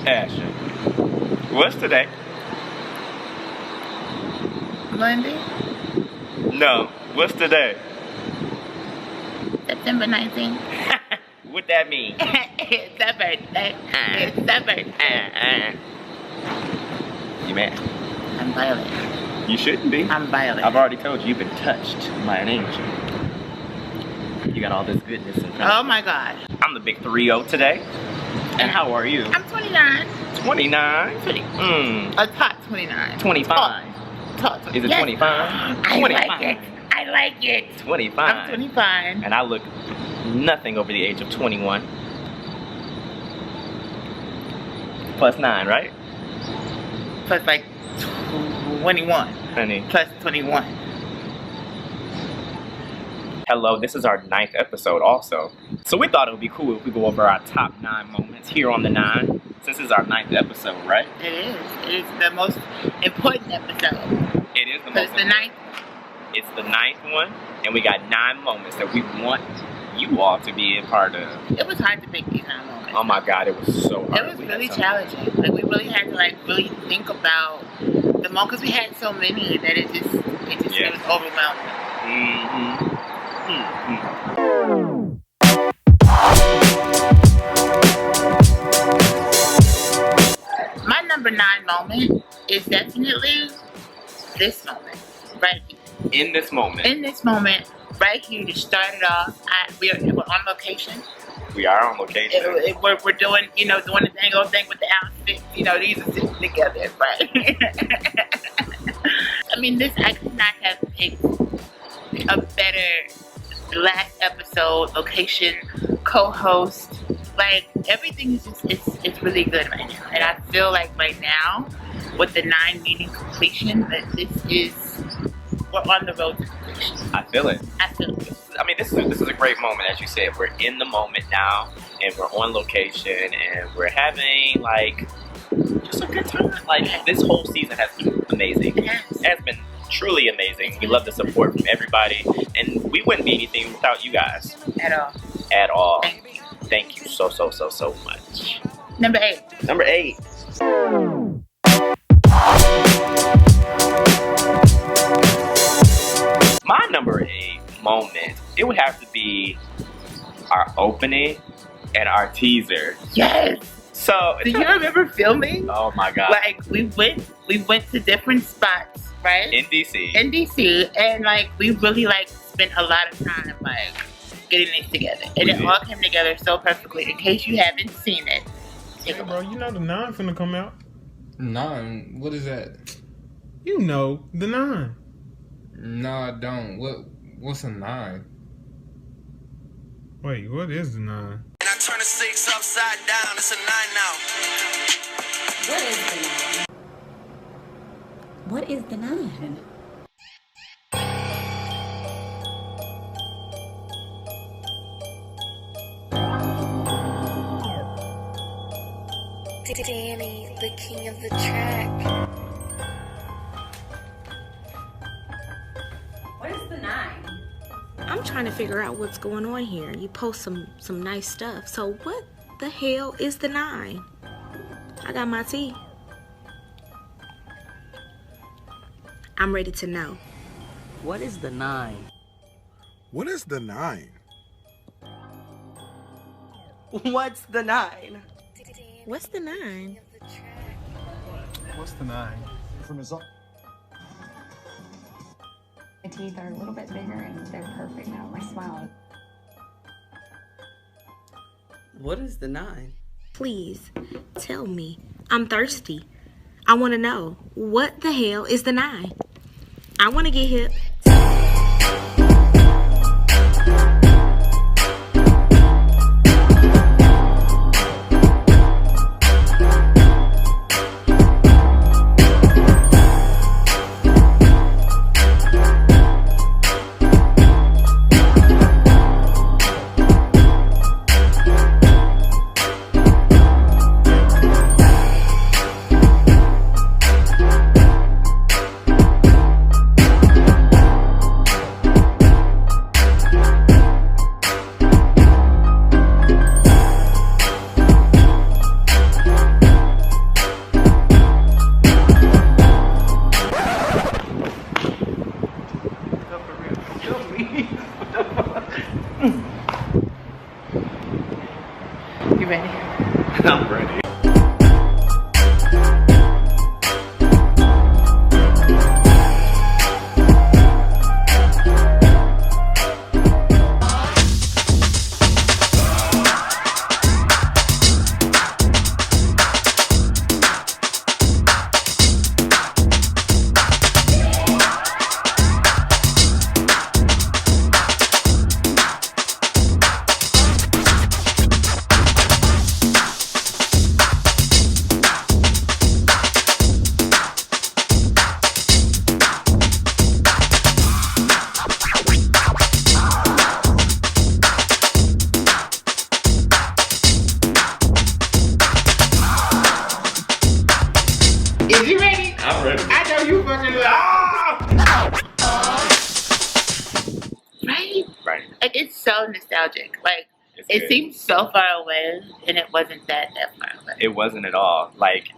Ashtyn, what's today? Monday, No, what's today? September 19th. What that mean? It's a birthday. It's a birthday. You mad? I'm violent. You shouldn't be. I'm violent. I've already told you you've been touched by an angel. You got all this goodness in front of you. Oh my God. I'm the big 3-0 today. And how are you? I'm 29. 29? A top 29. 25. Top 20. Is it Yes. 25? I 25. like it. I like it. 25. I'm 25. And I look nothing over the age of 21. Plus 9, right? Plus like 21. Honey. Plus 21. Hello, this is our 9th episode also. So we thought it would be cool if we go over our top 9 moments here on the 9. Since this is our 9th episode, right? It is. It is the most important episode. It is the But most it's the 9th. It's the 9th one, and we got 9 moments that we want you all to be a part of. It was hard to pick these 9 moments. Oh my God, it was so hard. It was really challenging. Like we really had to really think about the moment because we had so many that it was overwhelming. Mm-hmm. My number 9 moment is definitely this moment, right here. In this moment. In this moment, right here, to start it off, we're on location. We are on location. We're doing, doing the tango thing with the outfits. These are sitting together, right? I mean, I could not have picked a better last episode, location, co-host. Like, everything is just, it's really good right now. And I feel like right now, with the 9 meeting completion, that we're on the road to completion. I feel it. I feel it. This is a great moment, as you said. We're in the moment now, and we're on location, and we're having just a good time. This whole season has been amazing. Yes. It has been truly amazing. We love the support from everybody, and we wouldn't be anything without you guys. At all. At all. Thank you. Thank you so much. Number 8. Number 8. My number 8 moment, it would have to be our opening and our teaser. Yes. So do you remember filming? Oh my God. We went to different spots, right? In DC. And we really spent a lot of time getting this together. And it all came together so perfectly. In case you haven't seen it. Hey bro, you know the 9 finna come out. 9? What is that? You know the 9. No, I don't. What's a 9? Wait, what is the 9? And I turn a 6 upside down. It's a 9 now. What is What is the nine? Danny, the king of the track. What is the nine? I'm trying to figure out what's going on here. You post some nice stuff. So what the hell is the 9? I got my tea. I'm ready to know. What is the 9? What is the 9? What's the 9? What's the 9? What's the 9? From his own. My teeth are a little bit bigger and they're perfect now. My smile. What is the 9? Please tell me. I'm thirsty. I want to know. What the hell is the 9? I want to get hip. You ready? I'm ready. Is you ready? I'm ready. I know you fucking Right? Right. Like, it's so nostalgic. Like, It's it good. seems so far away, and it wasn't that far away. It wasn't at all. Like,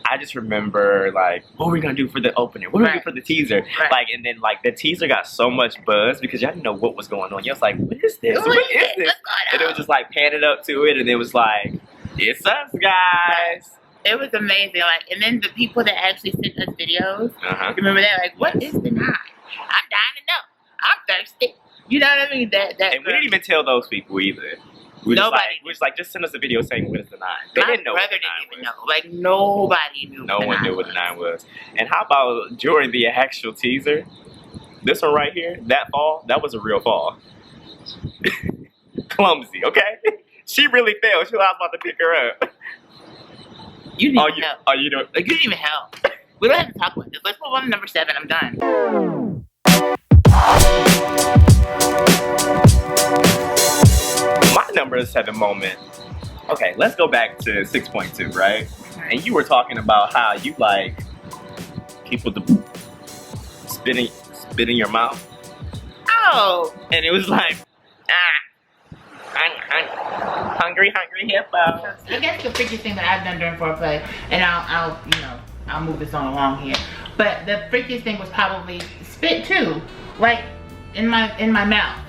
I just remember, like, what were we gonna do for the opening? What were we Right. gonna do for the teaser? Right. Like, and then, like, the teaser got so much buzz because y'all didn't know what was going on. Y'all was like, what is this? What is this? What's And going it on? was just, like, panning up to it, and it was like, it's us, guys. It was amazing. Like, and then the people that actually sent us videos, Uh-huh. remember that? Like, what is the 9? I'm dying to know. I'm thirsty. You know what I mean? That And we didn't even tell those people either. Nobody. We just like, just send us a video saying what is the 9. They My didn't know what brother the 9 didn't even was. know. Like, nobody knew. No what the one 9 knew what the was. 9 was. And how about during the actual teaser? This one right here, that fall, that was a real fall. Clumsy, okay? She really fell. She was about to pick her up. You didn't even help. Oh, you don't? Like, you didn't even help. We don't have to talk about this. Let's move on to number 7. I'm done. My number 7 moment. Okay, let's go back to 6.2, right? And you were talking about how you like people to spit in your mouth. Oh, And it was like, hungry hippo. I guess the freakiest thing that I've done during foreplay, and I'll move this on along here. But the freakiest thing was probably spit too, like in my mouth.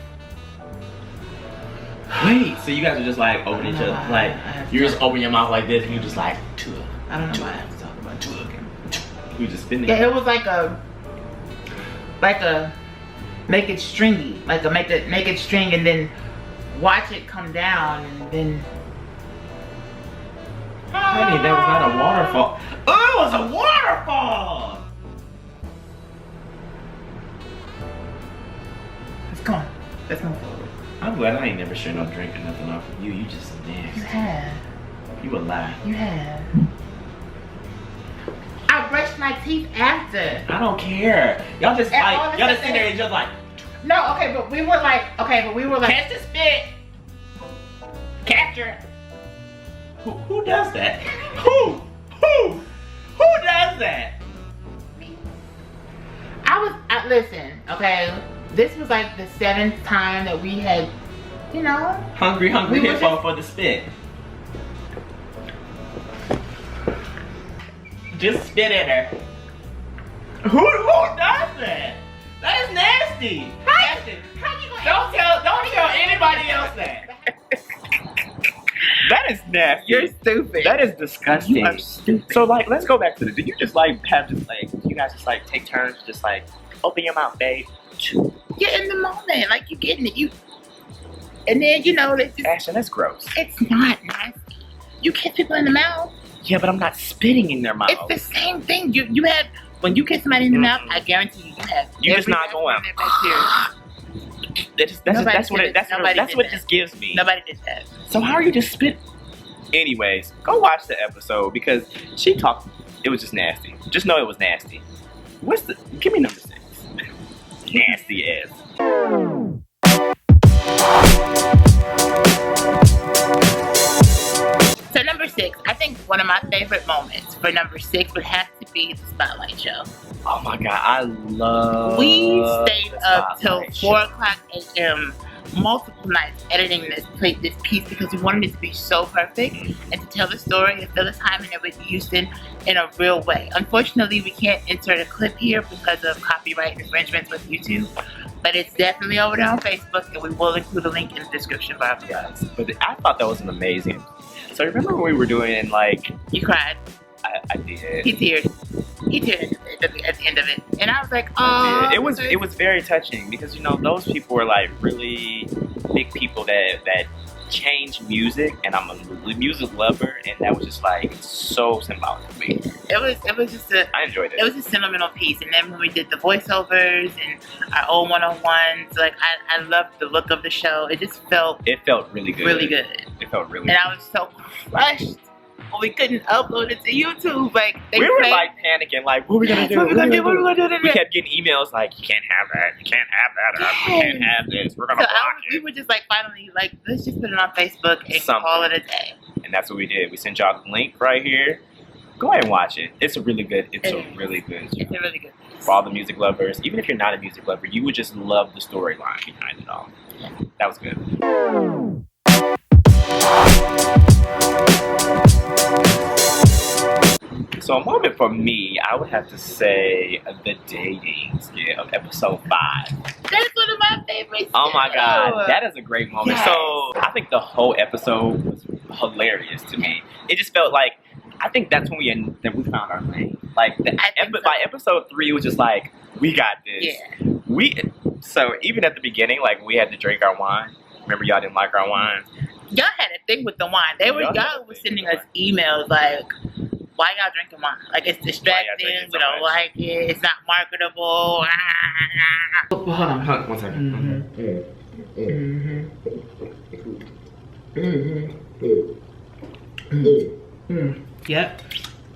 Wait, so you guys are just like open each other, like you just open your mouth like this, and you just like tug. I don't know why I have to talk about tug. You just spinning. Yeah, it was like a make it stringy, like a make it string, and then watch it come down, and then. Honey, that was not a waterfall. Oh, it was a waterfall. Come on, let's move forward. I'm glad I ain't never shared no drink or nothing off of you. You just nasty. You have. You a lie. You have. I brushed my teeth after. I don't care. Y'all just And all like of y'all a just sitting there and just like No, okay, but we were like catch the spit. Capture it. who does that? Who does that? Listen, okay. This was like the 7th time that we had, you know. Hungry We were hippo just- for the spit. Just spit in her. Who does that? That is nasty. Don't tell anybody else that. That is nasty. You're stupid. That is disgusting. You are stupid. So like, let's go back to did you just like have just like you guys just like take turns just like open your mouth, babe? You're in the moment, like you getting it. And then you know it's just, Ashtyn, that's gross. it's not nasty. You kiss people in the mouth. Yeah, but I'm not spitting in their mouth. It's the same thing. You have when you kiss somebody in the mouth. I guarantee you have. You just every not going. bacteria. That's what it just gives me. Nobody did that. So how are you just spit? Anyways, go watch the episode because she talked. It was just nasty. Just know it was nasty. Give me number 6. Nasty ass. So number 6, I think one of my favorite moments for number 6 would have to be the Spotlight Show. Oh my god, I love. We stayed the up till Spotlight 4 Show. o'clock a.m. multiple nights editing this piece because we wanted it to be so perfect and to tell the story of Phyllis Hyman and Whitney Houston in a real way. Unfortunately, we can't insert a clip here because of copyright infringements with YouTube, but it's definitely over there on Facebook, and we will include a link in the description box. Yes, but I thought that was an amazing. So remember when we were doing like You cried. I did. He teared at the end of it, and I was like, oh. It was very touching because you know those people were like really big people that changed music, and I'm a music lover, and that was just like so symbolic for me. It was just I enjoyed it. It was a sentimental piece, and then when we did the voiceovers and our old 101s, like I loved the look of the show. It just felt really good. really good, It felt really. and good. I was so crushed when we couldn't upload it to YouTube. Like we were like panicking, like what are we gonna do? What are we gonna do? We kept getting emails like you can't have that, you can't have that, we can't have this. We're gonna So block we it. were just like finally like let's just put it on Facebook and Something. call it a day. And that's what we did. We sent y'all the link right here. Go ahead and watch it. It's a really good. It's a really good. It's a really good piece. For all the music lovers, even if you're not a music lover, you would just love the storyline behind it all. That was good. So a moment for me, I would have to say the dating skit of episode 5. That's one of my favorites. Oh my too. god, that is a great moment. Yes. So I think the whole episode was hilarious to me. It just felt like I think that's when we found our lane. Like by episode 3, it was just like we got this. Yeah. So even at the beginning, like we had to drink our wine. Remember, y'all didn't like our wine. Y'all had a thing with the wine. Y'all were sending us emails like, why y'all drinking wine? Like it's distracting. We don't like it. It's not marketable. Hold on, 1 second. Yep.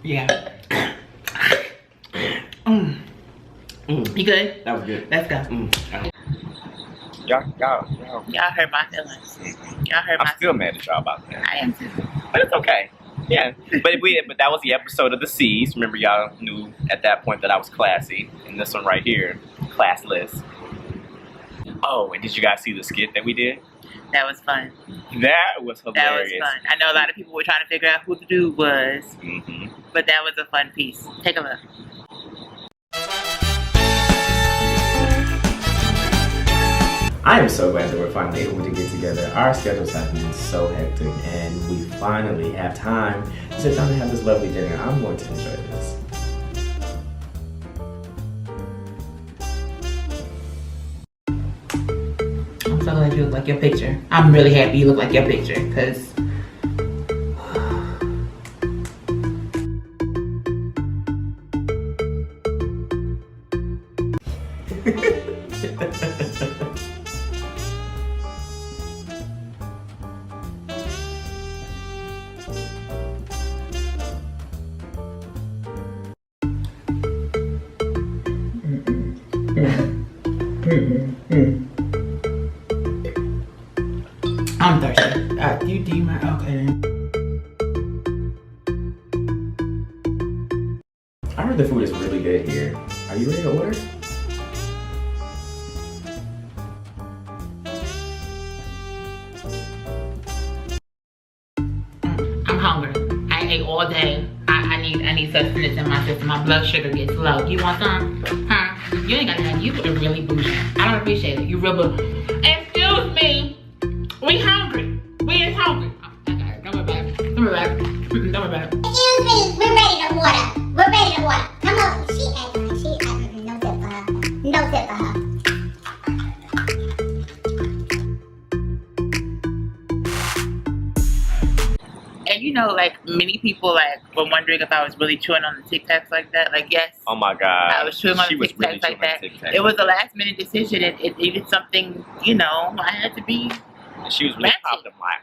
Yeah. You good? That was good. Let's go. Y'all hurt my feelings. Y'all hurt my I'm still mad at y'all about that. I am too. But it's okay. Yeah. But that was the episode of the C's. Remember, y'all knew at that point that I was classy. And this one right here, classless. Oh, and did you guys see the skit that we did? That was fun. That was hilarious. That was fun. I know a lot of people were trying to figure out who the dude was. Mm-hmm. But that was a fun piece. Take a look. I am so glad that we're finally able to get together. Our schedules have been so hectic, and we finally have time to sit down and have this lovely dinner. I'm going to enjoy this. I'm so glad you look like your picture. I'm really happy you look like your picture, because I'm thirsty. Do you mind? Okay. I heard the food is really good here. Are you ready to order? I'm hungry. I ate all day. I need sustenance in my system. My blood sugar gets low. You want some? Huh? You ain't got that. You are really bougie. I don't appreciate it. You real bougie. Excuse me. We hungry. We is hungry. Oh, I got it. Don't worry about it. Don't worry about it. Don't worry about it. Excuse me. We're ready to order. We're ready to order. Come on. She no tip for her. No tip for her. And you know, like many people like were wondering if I was really chewing on the Tic Tacs like that. Like, yes. Oh my God. I was chewing on the Tic Tacs like that. It was a last minute decision. It needed something, you know, I had to be. And she was really popping like.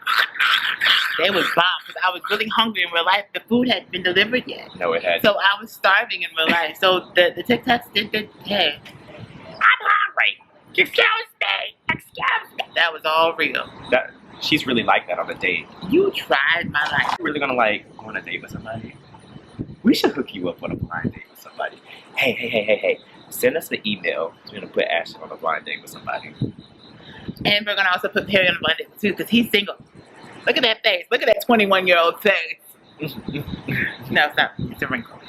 They was bomb because I was really hungry in real life. The food hadn't been delivered yet. No, it hadn't. So I was starving in real life. So the Tic Tacs did the, hey, I'm hungry. Excuse me. Excuse me. That was all real. She's really like that on a date. You tried my life. You're really gonna like go on a date with somebody? We should hook you up on a blind date with somebody. Hey. Send us the email. We're gonna put Ashtyn on a blind date with somebody. And we're gonna also put Perry on a blind date too, because he's single. Look at that face. Look at that 21-year-old face. No, it's not. It's a wrinkle.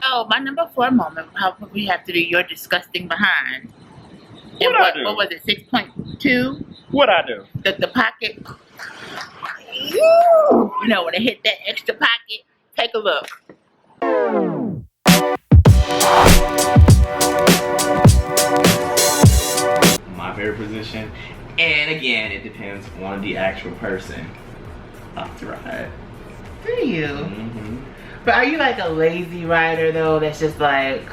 Oh, my number 4 moment. How we have to do your disgusting behind. And what was it? 6.2. What I do? The pocket. You know, when it hit that extra pocket, take a look. My favorite position, and again, it depends on the actual person. Up to ride. Do you? Mm-hmm. But are you like a lazy rider though? That's just like,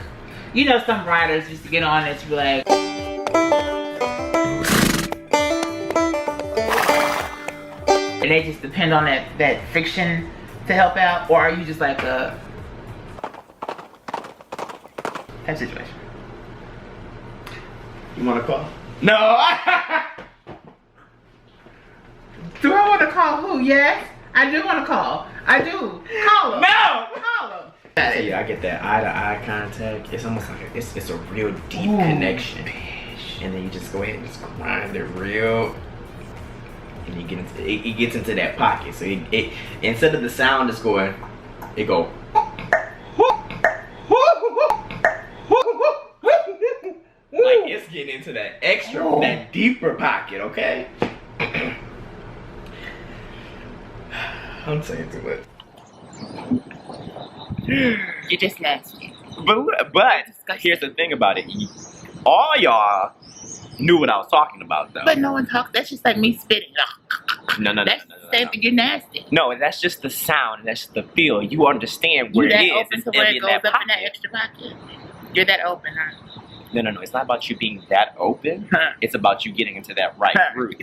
you know, some riders just to get on it to be like. And they just depend on that friction to help out, or are you just like a type situation? You want to call? No. Do I want to call who? Yes, I do want to call. I do. Call him. No. Call him. Yeah, I get that eye-to-eye contact. It's almost like it's a real deep connection, and then you just go ahead and just grind it real. And you get into it gets into that pocket. So it instead of the sound that's going, it go. Like it's getting into that extra, that deeper pocket. Okay. I'm saying too much. You're just nasty. But here's the thing about it. All y'all knew what I was talking about, though. But no one talks. That's just like me spitting. No. That's the same thing. You're nasty. No, that's just the sound. That's just the feel. You understand where it is. You're that open to where it goes up in that extra pocket. You're that open, huh? No. It's not about you being that open. It's about you getting into that right groove.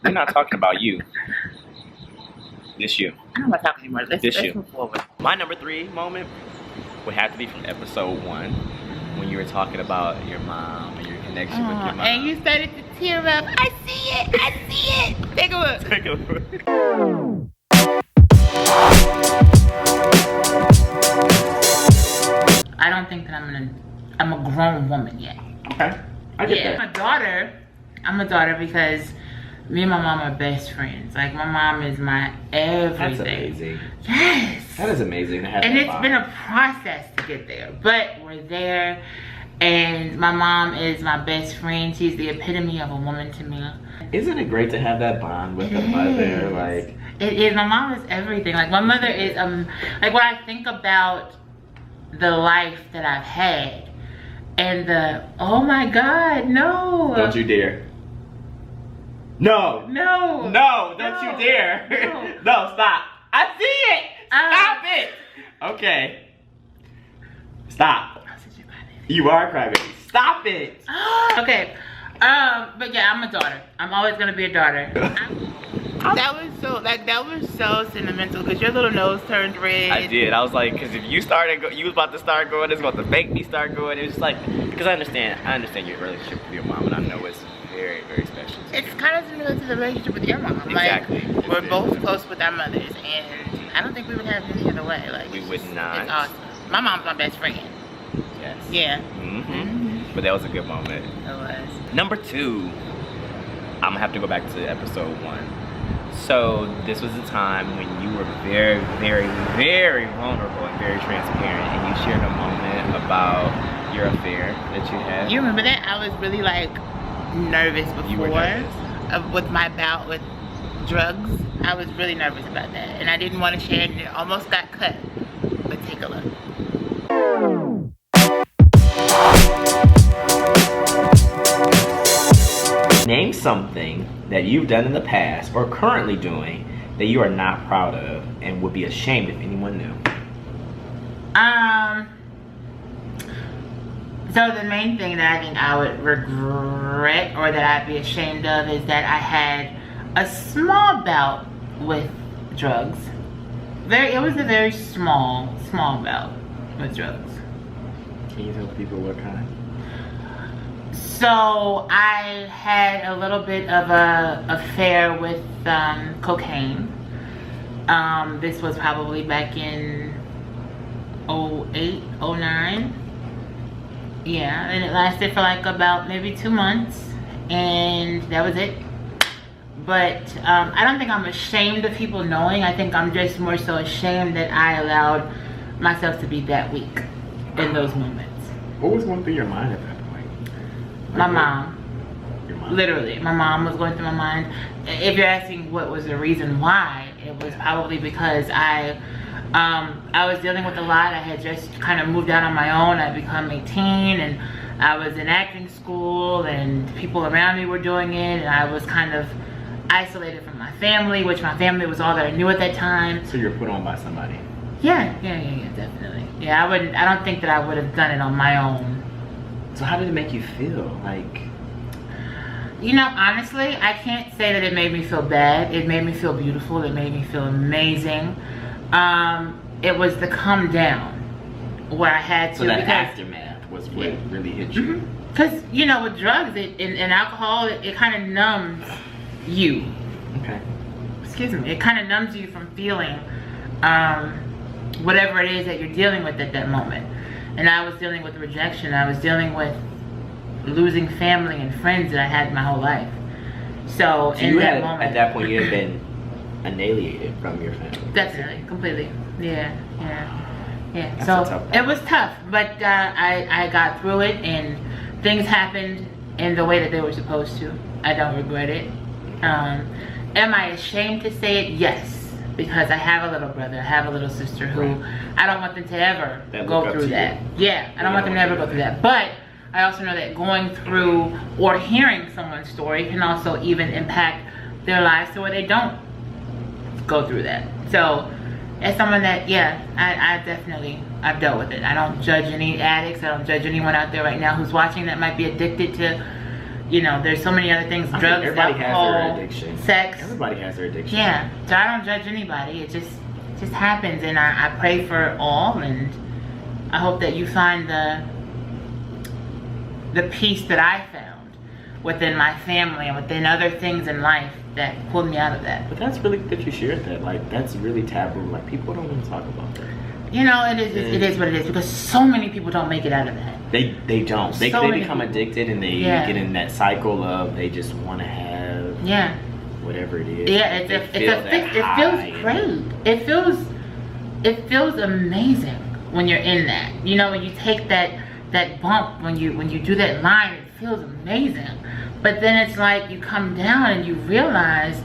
We're not talking about you. This you. I don't want to talk anymore. Let's move forward. My number 3 moment would have to be from episode 1 when you were talking about your mom and your connection with your mom. And you started to tear up. I see it. Take a look. I don't think that I'm a grown woman yet. Okay. I get that. I'm a daughter because me and my mom are best friends. Like, my mom is my everything. That's amazing. Yes. That is amazing to have. And it's been a process to get there, but we're there. And my mom is my best friend. She's the epitome of a woman to me. Isn't it great to have that bond with a mother? Like, it is. My mom is everything. Like, my mother is like, when I think about the life that I've had and oh my God, no. Don't you dare. No, don't you dare. No, stop. I see it. Stop it. Okay. Stop. You are a crybaby. Stop it. Okay. But yeah, I'm a daughter. I'm always gonna be a daughter. That was so sentimental because your little nose turned red. I did. I was like, because if you you was about to start going, it's about to make me start going. It was just like, because I understand your relationship with your mom, and I know it's very, very special. It's kind of similar to the relationship with your mom. Exactly. Like, we're both close with our mothers, and I don't think we would have it any other way. Like, we would not. It's awesome. My mom's my best friend. Yes. Yeah. But that was a good moment. It was. Number 2, I'm gonna have to go back to episode 1. So this was a time when you were very, very, very vulnerable and very transparent, and you shared a moment about your affair that you had. You remember that? I was really like nervous before. You were nervous. With my bout with drugs. I was really nervous about that, and I didn't want to share it, and it almost got cut. But take a look. Name something that you've done in the past or currently doing that you are not proud of and would be ashamed if anyone knew. So the main thing that I think I would regret or that I'd be ashamed of is that I had a small bout with drugs. It was a very small bout with drugs. Can you tell people what kind? So I had a little bit of a affair with cocaine. This was probably back in 08, 09. Yeah, and it lasted for like about maybe 2 months, and that was it. But I don't think I'm ashamed of people knowing. I think I'm just more so ashamed that I allowed myself to be that weak in those moments. What was going through your mind at that point? My mom. Your mom? Literally, my mom was going through my mind. If you're asking what was the reason why, it was probably because I was dealing with a lot. I had just kind of moved out on my own. I'd become 18, and I was in acting school, and people around me were doing it, and I was kind of isolated from my family, which my family was all that I knew at that time. So you were put on by somebody? Yeah, definitely. Yeah, I don't think that I would have done it on my own. So how did it make you feel? Like, you know, honestly, I can't say that it made me feel bad. It made me feel beautiful. It made me feel amazing. It was the come down where I had to. So that aftermath was what really hit you. Because, you know, with drugs and alcohol, it kind of numbs you. Okay. Excuse me. It kind of numbs you from feeling whatever it is that you're dealing with at that moment. And I was dealing with rejection. I was dealing with losing family and friends that I had my whole life. So in that moment, at that point, you had been annihilated from your family. Definitely, completely. Yeah. That's So a tough it was tough, but I got through it, and things happened in the way that they were supposed to. I don't regret it. Am I ashamed to say it? Yes. Because I have a little brother, I have a little sister who I don't want them to ever go through that. Yeah, I don't want them to ever go through that. But I also know that going through or hearing someone's story can also even impact their lives to where they don't go through that. So as someone that, I've dealt with it. I don't judge any addicts. I don't judge anyone out there right now who's watching that might be addicted to, you know, there's so many other things, drugs, alcohol, has their addiction. Sex. Everybody has their addiction. Yeah, so I don't judge anybody. It just happens, and I pray for all, and I hope that you find the peace that I found within my family and within other things in life that pulled me out of that. But that's really good that you shared that. Like, that's really taboo. Like, people don't want to talk about that. You know, it is what it is, because so many people don't make it out of that. They don't. They become addicted, and they get in that cycle of they just want to have whatever it is. Yeah, it feels great. It feels amazing when you're in that. You know, when you take that bump, when you do that line, it feels amazing. But then it's like you come down and you realize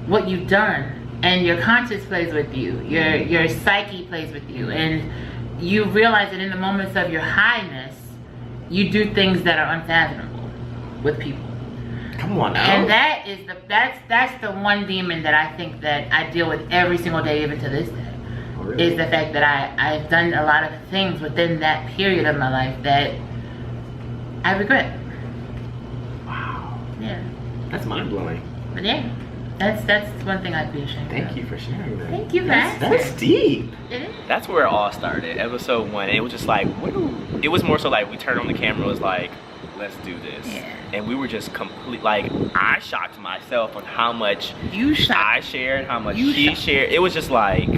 what you've done, and your conscience plays with you, your psyche plays with you, and you realize that in the moments of your highness, you do things that are unfathomable with people. Come on now. And that's the one demon that I think that I deal with every single day, even to this day. Oh, really? Is the fact that I've done a lot of things within that period of my life that I regret. Wow. Yeah. That's mind blowing. But yeah. That's one thing I'd be ashamed of. Thank you for sharing that. Thank you for asking. That's deep. It is. That's where it all started. Episode 1. It was just like, it was more so like we turned on the camera. It was like, let's do this. Yeah. And we were just like, I shocked myself on how much I shared, how much she shared. It was just like,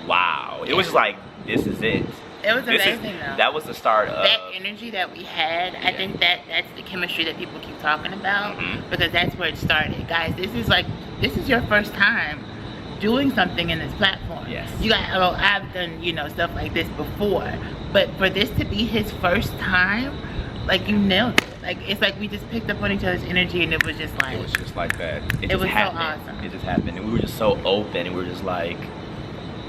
wow. It was just like, this is it. It was amazing though. That was the start of that energy that we had. I think that's the chemistry that people keep talking about, because that's where it started. Guys, this is your first time doing something in this platform. Yes. You got, I've done, you know, stuff like this before, but for this to be his first time, like, you nailed it. Like, it's like we just picked up on each other's energy, and it was just like, it was just like that. It was happened. So awesome. It just happened, and we were just so open, and we were just like,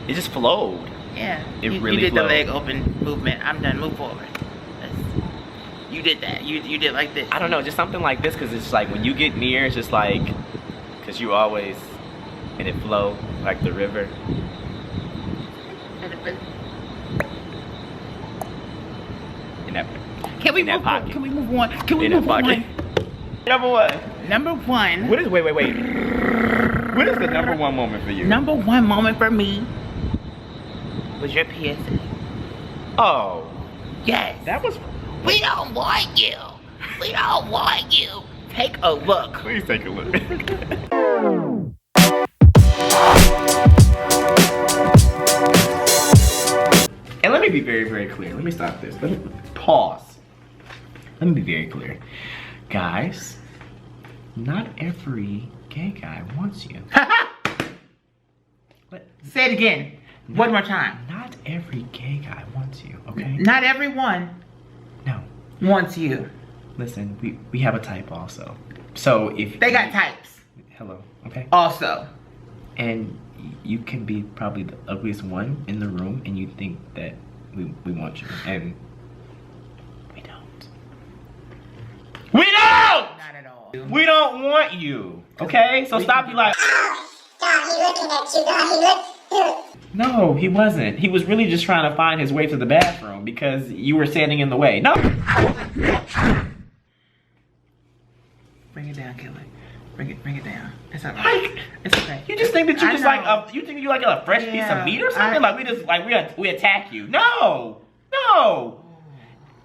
it just flowed. Yeah, you did flowed. The leg open movement. I'm done. Move forward. You did that. You did like this. I don't know, just something like this, because it's like when you get near, it's just like, because you always, and it flow like the river. In that. Can we move on? Can we move on? Can we move on? Number one. Number one. What is? Wait. What is the number one moment for you? Number one moment for me was your PSA. Oh. Yes. That was. We don't want you. We don't want you. Take a look. Please take a look. And let me be very, very clear. Let me stop this. Let me pause. Let me be very clear. Guys, not every gay guy wants you. Say it again. One more time. Not every gay guy wants you, okay? Not everyone wants you. Listen, we have a type also. So if they got types. Hello, okay? Also. And you can be probably the ugliest one in the room, and you think that we want you, and we don't. We don't! Not at all. We don't want you, okay? So stop you like, God, he looking at you, God, no, he wasn't. He was really just trying to find his way to the bathroom because you were standing in the way. No! Bring it down, Kelly. Bring it down. It's alright. It's okay. You just think that you just like you think you like a fresh piece of meat or something? Like we just like we attack you. No!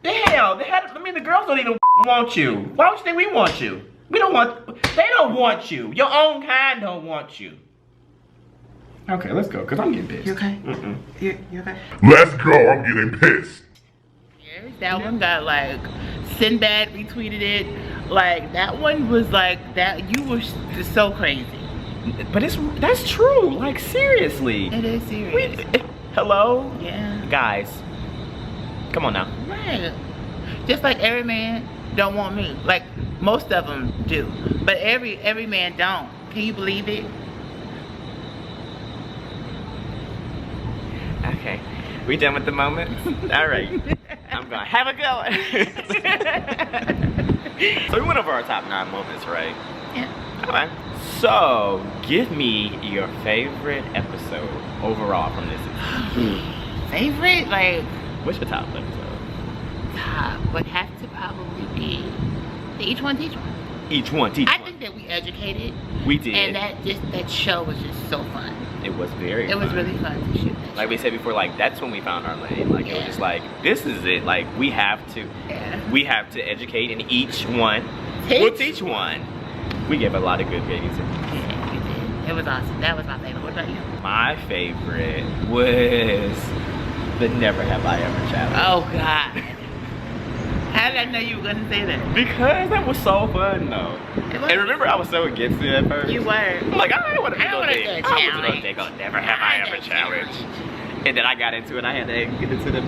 Damn, the girls don't even want you. Why would you think we want you? They don't want you. Your own kind don't want you. Okay, let's go, because I'm getting pissed. You okay? You okay? Let's go, I'm getting pissed. That one got like, Sinbad retweeted it. Like, that one was like, that you were just so crazy. But that's true, like seriously. It is serious. Hello? Yeah. Guys, come on now. Right. Just like every man don't want me. Like, most of them do. But every man don't. Can you believe it? Okay, we done with the moments? All right, I'm going. Have a good one. So we went over our top 9 moments, right? Yeah. All right. So give me your favorite episode overall from this season. Favorite? Like, what's your top episode? Top would have to probably be Each One Teach One. Each One Teach One. I think that we educated. We did. And that show was just so fun. It was very fun. It was really fun to shoot that like we said before, like that's when we found our lane. Like it was just like, this is it. Like we have to educate, and each one will teach one. We gave a lot of good babies. Yeah, we did. It was awesome. That was my favorite. What about you? My favorite was the Never Have I Ever challenge. Oh God. How did I know you were gonna say that? Because that was so fun though. And remember, I was so against it at first. You were. I'm like, I don't want to do a challenge. I was going to Never Have I Ever challenge. And then I got into it. I had to get into the.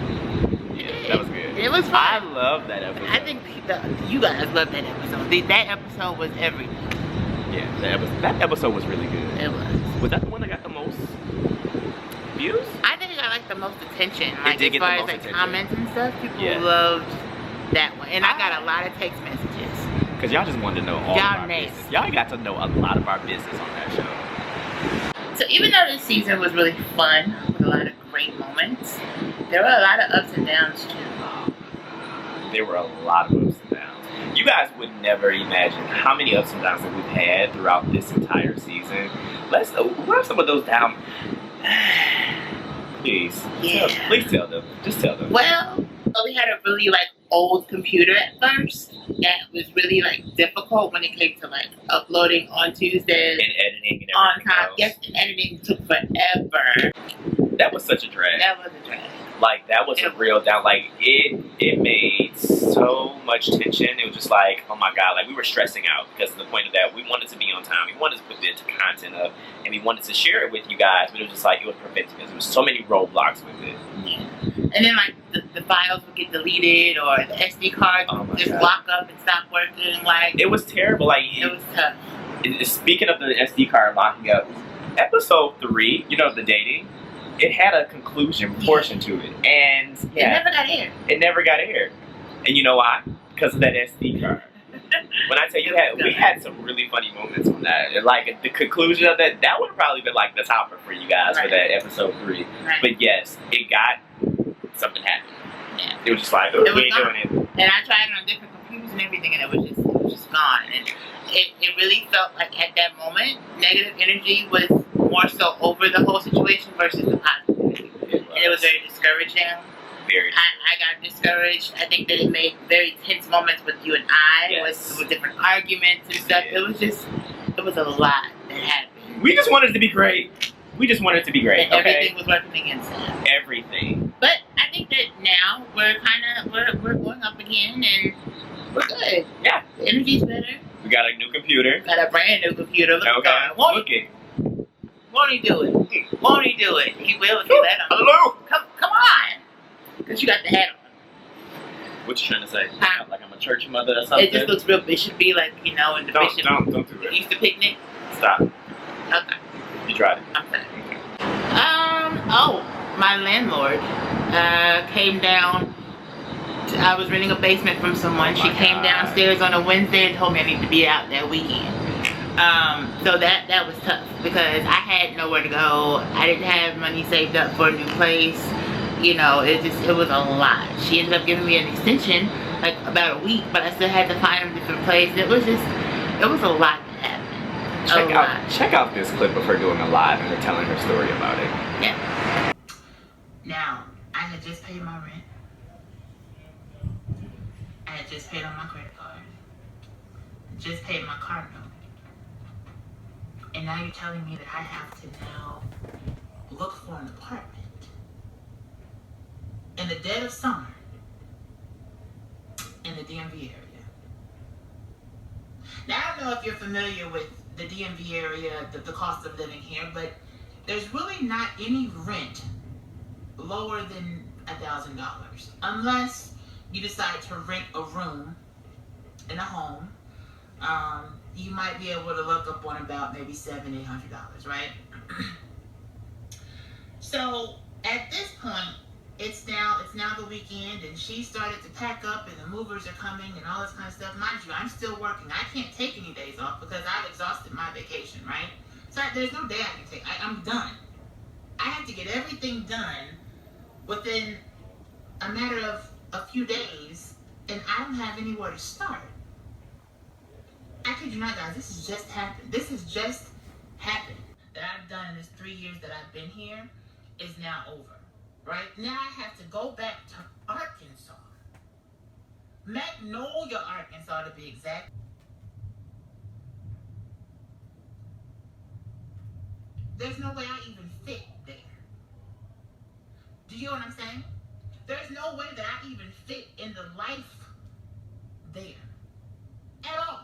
Yeah, that was good. It was fun. I love that episode. I think you guys loved that episode. That episode was everything. Yeah, that episode was really good. It was. Was that the one that got the most views? I think it got like the most attention. Like, it did get as far the most as like attention. comments and stuff, people loved that one. And I got a lot of text messages. Because y'all just wanted to know all of our business. Y'all got to know a lot of our business on that show. So even though this season was really fun, with a lot of great moments, there were a lot of ups and downs too. There were a lot of ups and downs. You guys would never imagine how many ups and downs that we've had throughout this entire season. What are some of those down? Please, please tell them. Just tell them. Well, so we had a really like old computer at first that was really like difficult when it came to like uploading on Tuesdays And editing and on everything time. else. Yes, and editing took forever. That was such a drag. That was a drag. Like, that was a real down. Like, it made so much tension. It was just like, oh my God, like, we were stressing out because of the point of that we wanted to be on time. We wanted to put the content up, and we wanted to share it with you guys, but it was just like, it was preventing us. There was so many roadblocks with it. Yeah. And then, like, the files would get deleted, or the SD cards would just lock up and stop working. Like, it was terrible. Like, it was tough. Speaking of the SD card locking up, episode 3, you know, the dating, it had a conclusion portion to it, and It never got aired. It never got aired, and you know why? Because of that SD card. When I tell you that, we had some really funny moments on that. And like the conclusion of that would have probably been like the topper for you guys for that episode 3. Right. But yes, it got something happened. Yeah. It was just like, It was we ain't gone. doing it. And I tried it on different computers and everything, and it was just gone. And it really felt like at that moment, negative energy was more so over the whole situation versus the positive energy. And it was very discouraging. Very. I got discouraged. I think that it made very tense moments with you and I, with different arguments and stuff. It was a lot that happened. We just wanted it to be great. We just wanted it to be great. And everything was working against us. Everything. But I think that now we're going up again, and we're good. Yeah. The energy's better. We got a new computer. Got a brand new computer. Look at Look it. Won't he do it? Won't he do it? He will do that. Hello. Come on. Because you got the hat on. What you trying to say? Like I'm a church mother or something? It just looks real bishopy, like, you know, in the bishop. Don't do it. Easter picnic. Stop. Okay. You tried it. I'm sorry. My landlord came down. I was renting a basement from someone. She came downstairs on a Wednesday and told me I need to be out that weekend. So that was tough because I had nowhere to go. I didn't have money saved up for a new place. You know, it was a lot. She ended up giving me an extension, like about a week, but I still had to find a different place. It was a lot that happened. Check out this clip of her doing a live and her telling her story about it. Yeah. Now, I had just paid my rent. I had just paid on my credit card. Just paid my car note. And now you're telling me that I have to now look for an apartment in the dead of summer in the DMV area. Now, I don't know if you're familiar with the DMV area, the cost of living here, but there's really not any rent lower than $1,000 unless you decide to rent a room in a home. You might be able to look up on about maybe $700-800, right? So at this point, it's now the weekend, and she started to pack up, and the movers are coming, and all this kind of stuff. Mind you, I'm still working. I can't take any days off because I've exhausted my vacation, right? So there's no day I can take. I'm done. I have to get everything done within a matter of a few days, and I don't have anywhere to start. I kid you not, guys. This has just happened. This has just happened. That I've done in this 3 years that I've been here is now over. Right? Now I have to go back to Arkansas. Magnolia, Arkansas to be exact. There's no way I even fit there. Do you know what I'm saying? There's no way that I even fit in the life there. At all.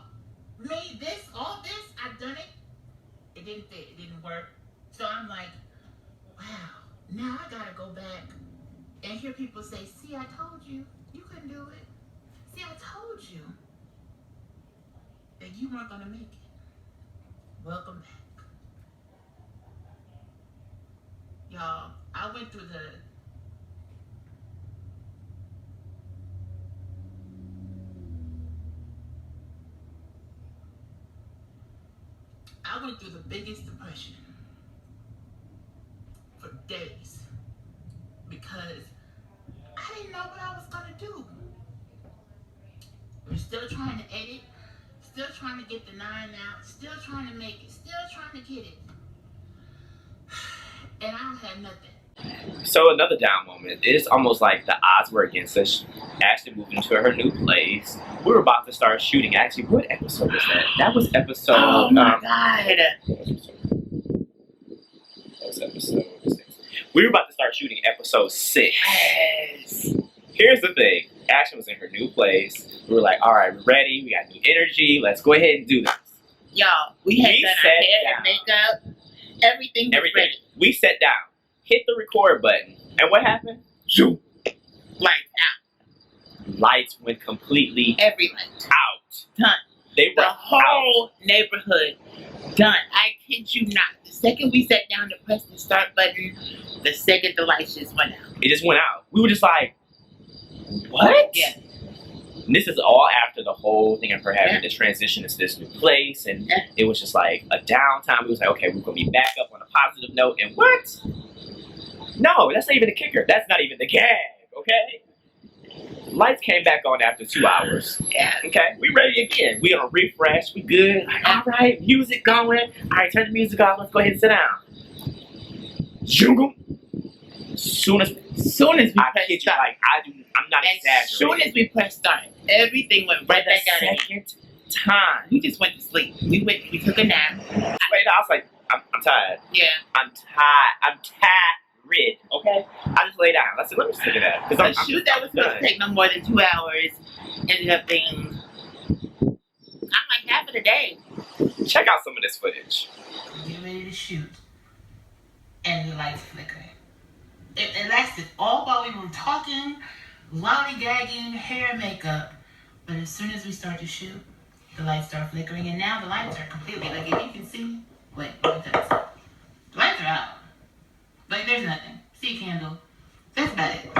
All this, I've done it. It didn't fit. It didn't work. So I'm like, wow. Now I gotta go back and hear people say, see, I told you, you couldn't do it. See, I told you that you weren't gonna make it. Welcome back. Y'all, I went through the biggest depression for days because I didn't know what I was gonna do. There's still trying to edit, still trying to get the 9 out, still trying to make it, still trying to get it. And I don't have nothing. So another down moment. It's almost like the odds were against us. Ashley moved into her new place. We were about to start shooting. Actually, what episode was that? That was episode. Oh my God. That was episode 6. We were about to start shooting episode 6. Yes. Here's the thing. Ashley was in her new place. We were like, all right, we're ready. We got new energy. Let's go ahead and do this. Y'all, we had done our hair and makeup. Everything was ready. We sat down, hit the record button, and what happened? Zoom. Lights out. Lights went completely Every light. out. Done. They were The whole out. neighborhood done. I kid you not. The second we sat down to press the start button, the second the lights just went out. It just went out. We were just like, what? Yeah. And this is all after the whole thing of her having to transition into this new place, and it was just like a downtime. We was like, okay, we're gonna be back up on a positive note, and what? No, that's not even the kicker. That's not even the gag, okay? Lights came back on after 2 hours. Yeah. Okay, we ready again. We on a refresh. We good. Like, all right, music going. All right, turn the music off. Let's go ahead and sit down. Soon as we press start, I'm not exaggerating. As soon as we pressed start, everything went right back out again. Time. We just went to sleep. We took a nap. I was like, I'm tired. Yeah. I'm tired. Okay? I just lay down. I said, let me just take a nap. The shoot that was supposed to take no more than 2 hours ended up being, I'm like half of the day. Check out some of this footage. Get ready to shoot. And the lights flickering. It lasted all while we were talking, lollygagging, hair, makeup. But as soon as we start to shoot, the lights start flickering, and now the lights are completely, like, if you can see, wait, look at this. The lights are out. Like, there's nothing. See a candle. That's about it.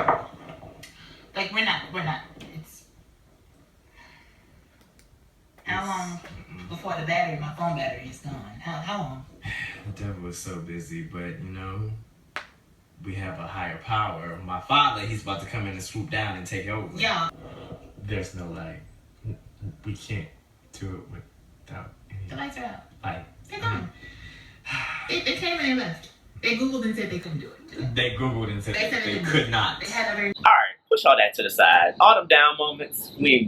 Like, we're not, it's, how long before the battery, my phone battery is gone? How long? The devil was so busy, but, you know, we have a higher power. My father, he's about to come in and swoop down and take over. Yeah. There's no light. We can't do it without any The lights are out. light. They're gone. They came and they left. They Googled and said they couldn't do it. They Googled and said They said they could not. They had other. All right, push all that to the side. All them down moments, we ain't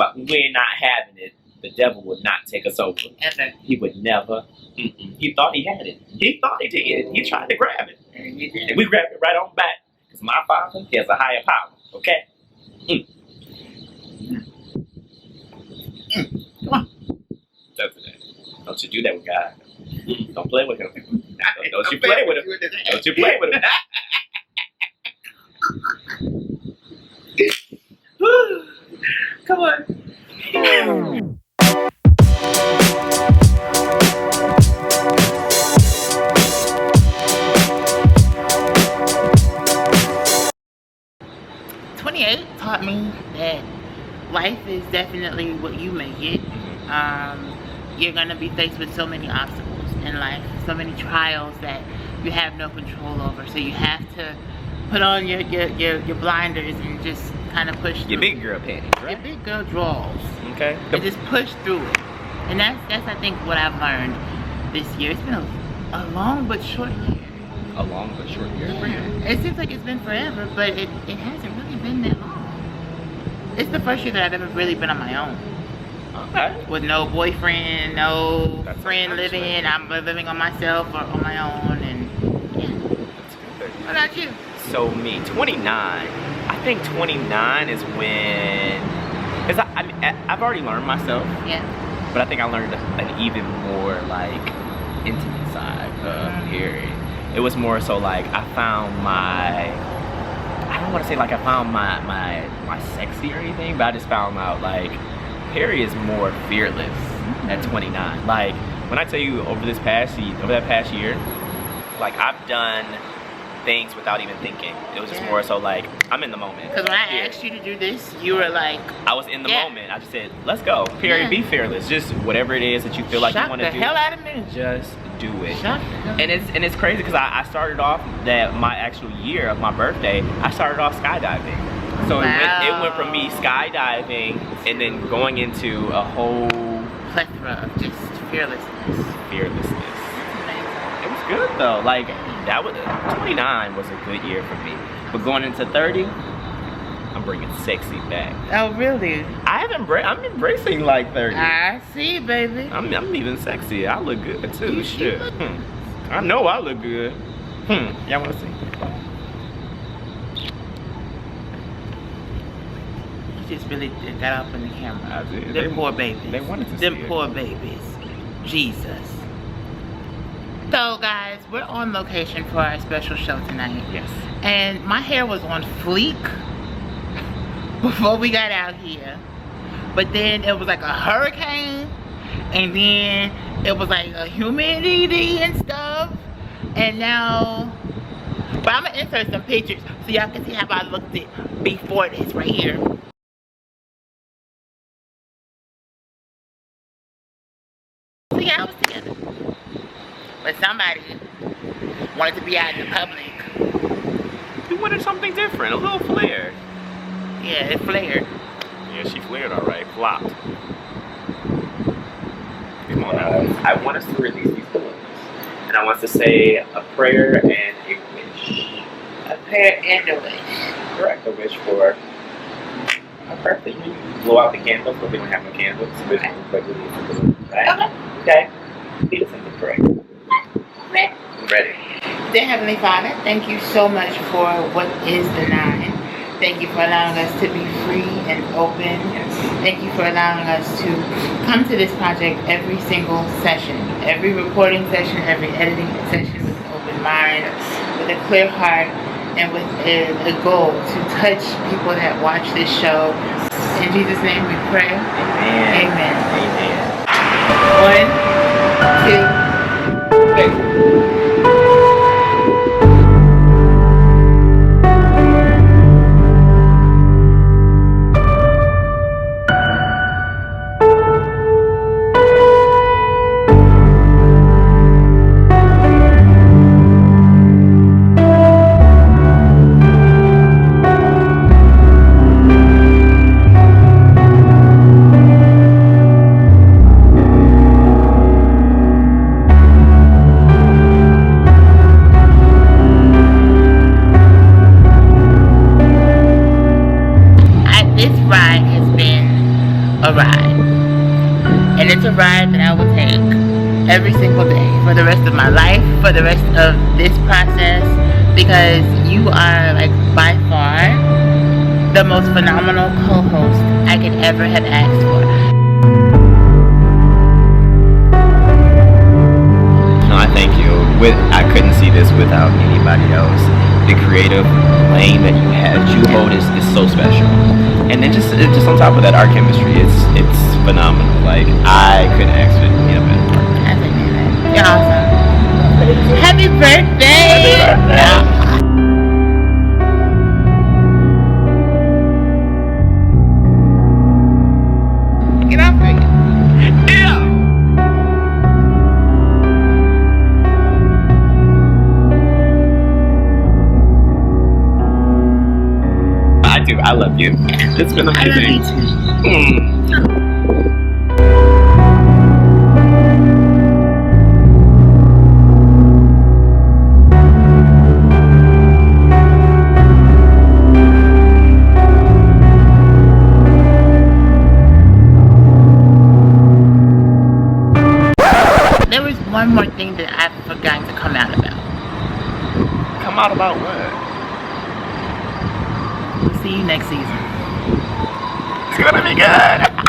not having it. The devil would not take us over. Ever. He would never. He thought he had it. He thought he did. He tried to grab it. And you did. And we grabbed it right on back. Because my father, he has a higher power. Okay? Come on. Don't you do that with God. Don't play with him. Don't you play with him. Don't you play with him. Come on. Taught me that life is definitely what you make it. You're gonna be faced with so many obstacles in life, so many trials that you have no control over. So you have to put on your blinders and just kind of push through. Your big girl panties, right? Your big girl draws. Okay. And just push through it. And that's I think what I've learned this year. It's been a long but short year. A long but short year for you. It seems like it's been forever, but it hasn't really been that long. It's the first year that I've ever really been on my own. Okay. With no boyfriend, no friend living. I'm living on myself or on my own, and yeah. That's good. What about you? So me, 29. I think 29 is when, cause I've already learned myself. Yeah. But I think I learned an even more like intimate side of Harry. It was more so like I found my, I don't want to say like I found my sexy or anything, but I just found out like Perry is more fearless at 29. Like when I tell you over that past year, like I've done things without even thinking. It was just more so like I'm in the moment. Because when I asked you to do this, you were like, I was in the moment. I just said, let's go. Perry, be fearless. Just whatever it is that you feel like you want to do. Shock the hell out of me. Just do it. Shock the hell. And it's crazy because I started off my actual year of my birthday, I started off skydiving. So Wow. it went from me skydiving and then going into a whole Plethora of just fearlessness. fearlessness. It was good though. Like that was 29 was a good year for me. But going into 30, I'm bringing sexy back. Oh, really? I'm embracing like 30. I see, baby. I'm even sexy. I look good too. You Shit. look- I know I look good. Y'all wanna see? You just really got up in the camera. I did. Them poor babies. They wanted to Them see it. poor babies. Jesus. So, guys, we're on location for our special show tonight. Yes. And my hair was on fleek before we got out here. But then it was like a hurricane. And then it was like a humidity and stuff. And now... But I'm going to insert some pictures so y'all can see how I looked it before this right here. So yeah, I was together. But somebody wanted to be out in the public. You wanted something different, a little flair. Yeah, it flared. Yeah, she flared alright. Flopped. Come on now. I want us to release these balloons. And I want us to say a prayer and a wish. A prayer and a wish. Correct, a wish for a birthday. You blow out the candles, but we don't have no candles. So we're just going to release the balloons, right? Okay. Lead us into prayer. Ready. Dear Heavenly Father, thank you so much for what is the Nine. Thank you for allowing us to be free and open. Thank you for allowing us to come to this project every single session, every recording session, every editing session with an open mind, with a clear heart, and with a goal to touch people that watch this show. In Jesus' name we pray. Amen. Amen. Amen. 1, 2, 3. A ride, and it's a ride that I will take every single day for the rest of my life, for the rest of this process, because you are like by far the most phenomenal co-host I could ever have asked for. No, I thank you. I couldn't see this without anybody else. The creative lane that you had, you hold is so special. And then just on top of that, our chemistry, it's phenomenal. Like, I couldn't ask for it better. I think you're awesome. Happy birthday! Happy birthday! Get off me. Yeah! I love you. It's been amazing. I love you too. There was one more thing that I forgot to come out about. Come out about what? We'll see you next season. It's gonna be good.